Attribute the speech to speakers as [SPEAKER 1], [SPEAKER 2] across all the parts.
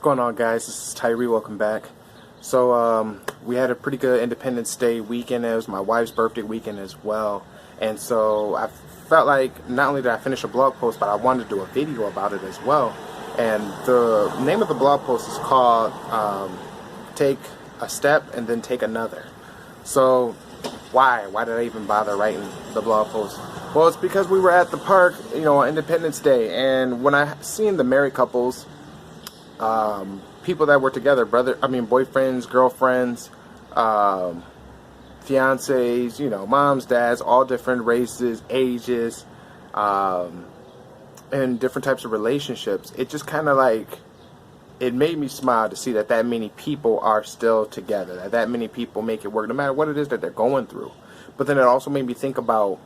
[SPEAKER 1] going on, guys? This is Tyree. Welcome back. So we had a pretty good Independence Day weekend. It was my wife's birthday weekend as well, and so I felt like not only did I finish a blog post, but I wanted to do a video about it as well. And the name of the blog post is called "Take a Step and Then Take Another." So why did I even bother writing the blog post? Well, it's because we were at the park, on Independence Day, and when I seen the married couples, people that were together, boyfriends, girlfriends, fiancés, moms, dads, all different races, ages, and different types of relationships, it just kind of it made me smile to see that many people are still together, that many people make it work, no matter what it is that they're going through. But then it also made me think about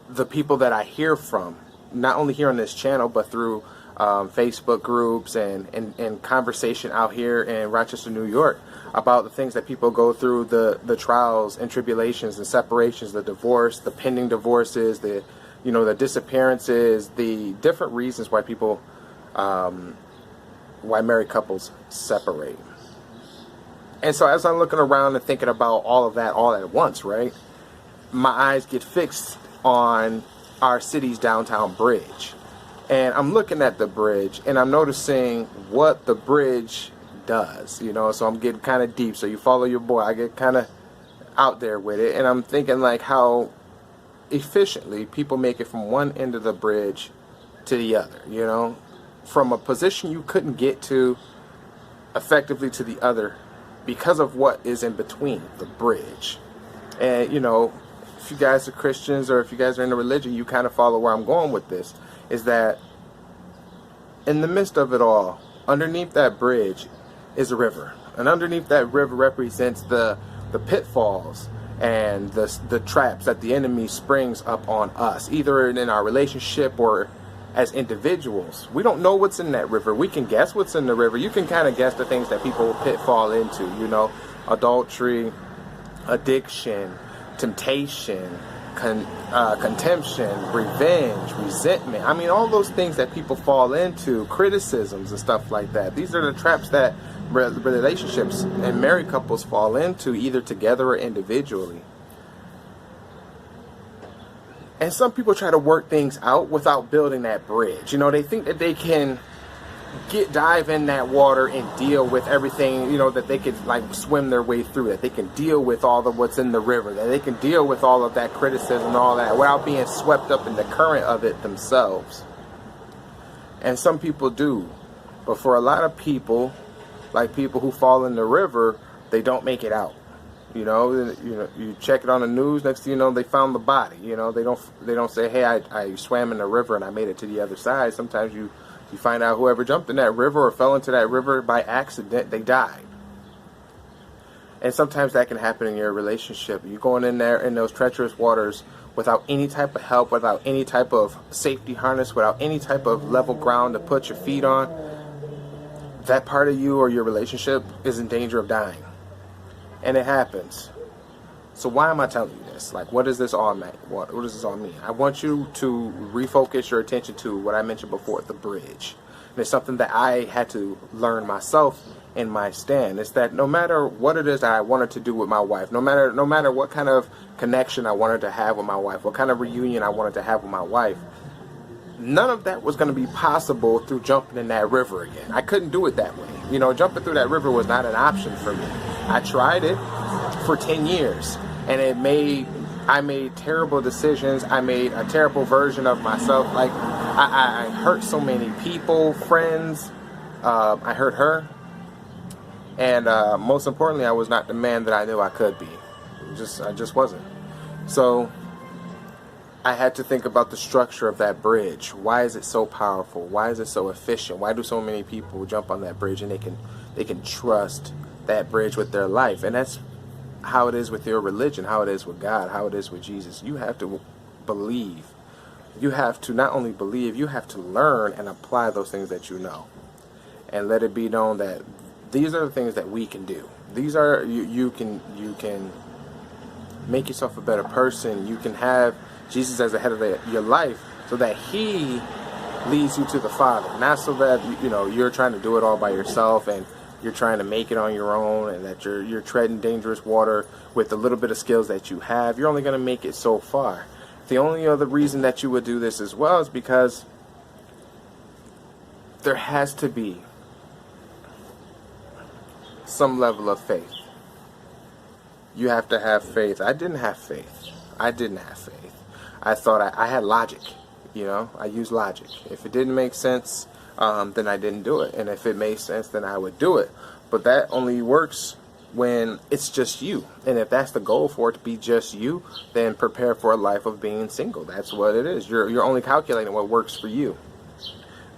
[SPEAKER 1] the people that I hear from, not only here on this channel, but through Facebook groups and conversation out here in Rochester, New York, about the things that people go through, the trials and tribulations, the separations, the divorce, the pending divorces, the disappearances, the different reasons why people, why married couples separate. And so as I'm looking around and thinking about all of that all at once, right, my eyes get fixed on our city's downtown bridge. And I'm looking at the bridge and I'm noticing what the bridge does, so I'm getting kind of deep. So you follow your boy, I get kind of out there with it, and I'm thinking how efficiently people make it from one end of the bridge to the other, from a position you couldn't get to effectively to the other because of what is in between the bridge. And if you guys are Christians or if you guys are in a religion, you kind of follow where I'm going with this, is that in the midst of it all, underneath that bridge is a river. And underneath that river represents the pitfalls and the traps that the enemy springs up on us, either in our relationship or as individuals. We don't know what's in that river. We can guess what's in the river. You can kind of guess the things that people pitfall into, adultery, addiction, temptation, contempt, revenge, resentment. All those things that people fall into, criticisms and stuff like that. These are the traps that relationships and married couples fall into, either together or individually. And some people try to work things out without building that bridge. They think that they can dive in that water and deal with everything, that they could swim their way through, that they can deal with all of what's in the river, that they can deal with all of that criticism and all that without being swept up in the current of it themselves. And some people do. But for a lot of people, like people who fall in the river, they don't make it out. You check it on the news, next thing you know, they found the body. They don't say, hey, I swam in the river and I made it to the other side. Sometimes you find out whoever jumped in that river or fell into that river by accident, they died. And sometimes that can happen in your relationship. You're going in there in those treacherous waters without any type of help, without any type of safety harness, without any type of level ground to put your feet on. That part of you or your relationship is in danger of dying. And it happens. So why am I telling you this? What does this all mean? What does this all mean? I want you to refocus your attention to what I mentioned before, the bridge. And it's something that I had to learn myself in my stand. It's that no matter what it is that I wanted to do with my wife, no matter what kind of connection I wanted to have with my wife, what kind of reunion I wanted to have with my wife, none of that was going to be possible through jumping in that river again. I couldn't do it that way. Jumping through that river was not an option for me. I tried it for 10 years, and I made terrible decisions. I made a terrible version of myself. I hurt so many people, friends. I hurt her. And most importantly, I was not the man that I knew I could be. I just wasn't. So I had to think about the structure of that bridge. Why is it so powerful? Why is it so efficient? Why do so many people jump on that bridge and they can trust that bridge with their life? And that's how it is with your religion, how it is with God, how it is with Jesus. You have to believe. You have to not only believe, you have to learn and apply those things that you know. And let it be known that these are the things that we can do. These are, you can make yourself a better person. You can have Jesus as the head of your life so that he leads you to the Father. Not so that you're trying to do it all by yourself and you're trying to make it on your own, and that you're treading dangerous water with the little bit of skills that you have. You're only going to make it so far. The only other reason that you would do this as well is because there has to be some level of faith. You have to have faith. I didn't have faith. I thought I had logic. I used logic. If it didn't make sense, then I didn't do it. And if it made sense, then I would do it. But that only works when it's just you. And if that's the goal, for it to be just you, then prepare for a life of being single. That's what it is. You're only calculating what works for you.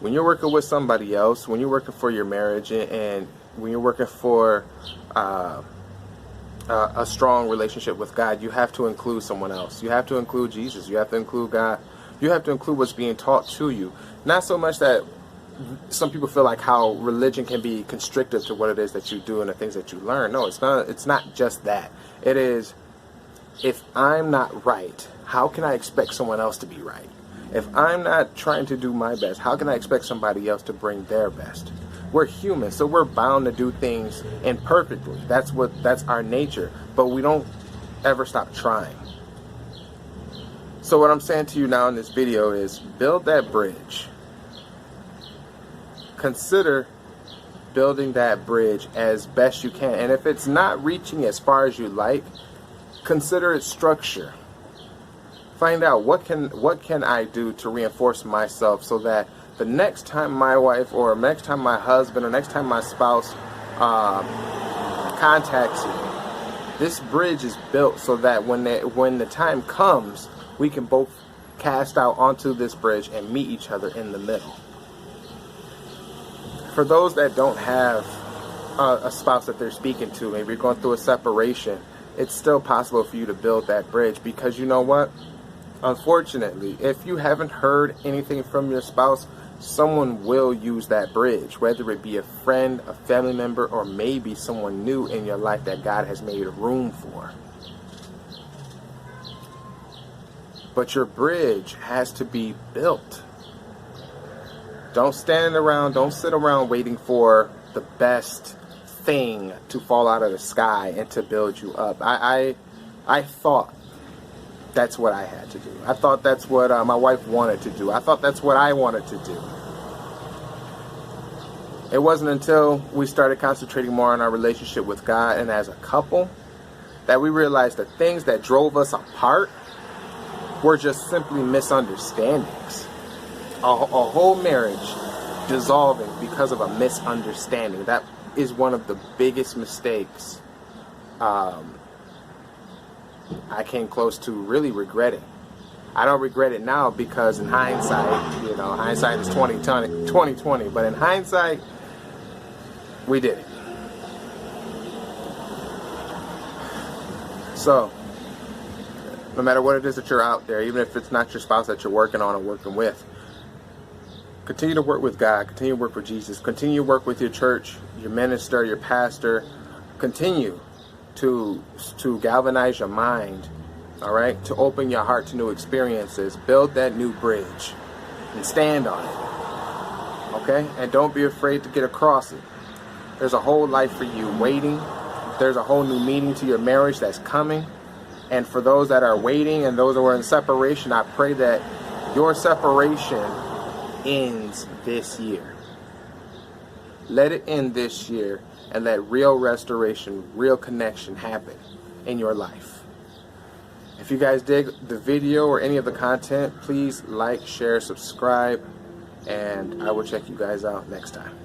[SPEAKER 1] When you're working with somebody else, when you're working for your marriage, and when you're working for a strong relationship with God, you have to include someone else. You have to include Jesus. You have to include God. You have to include what's being taught to you. Not so much that some people feel like how religion can be constrictive to what it is that you do and the things that you learn. No, it's not. It's not just that. It is, if I'm not right, how can I expect someone else to be right? If I'm not trying to do my best, how can I expect somebody else to bring their best? We're human, so we're bound to do things imperfectly. That's our nature. But we don't ever stop trying. So what I'm saying to you now in this video is build that bridge. Consider building that bridge as best you can. And if it's not reaching as far as you like, consider its structure. Find out what can I do to reinforce myself so that the next time my wife, or next time my husband, or next time my spouse contacts you, this bridge is built so that when the time comes, we can both cast out onto this bridge and meet each other in the middle. For those that don't have a spouse that they're speaking to, maybe you're going through a separation, it's still possible for you to build that bridge, because you know what? Unfortunately, if you haven't heard anything from your spouse, someone will use that bridge, whether it be a friend, a family member, or maybe someone new in your life that God has made room for. But your bridge has to be built. Don't stand around, don't sit around waiting for the best thing to fall out of the sky and to build you up. I thought that's what I had to do. I thought that's what my wife wanted to do. I thought that's what I wanted to do. It wasn't until we started concentrating more on our relationship with God and as a couple that we realized the things that drove us apart were just simply misunderstandings. A whole marriage dissolving because of a misunderstanding. That is one of the biggest mistakes I came close to really regretting. I don't regret it now because in hindsight, hindsight is 2020, but in hindsight, we did it. So, no matter what it is that you're out there, even if it's not your spouse that you're working on or working with, continue to work with God, continue to work with Jesus, continue to work with your church, your minister, your pastor. Continue to galvanize your mind, all right, to open your heart to new experiences. Build that new bridge and stand on it, okay? And don't be afraid to get across it. There's a whole life for you waiting. There's a whole new meaning to your marriage that's coming. And for those that are waiting and those who are in separation, I pray that your separation ends this year. Let it end this year and let real restoration, real connection happen in your life. If you guys dig the video or any of the content, please like, share, subscribe, and I will check you guys out next time.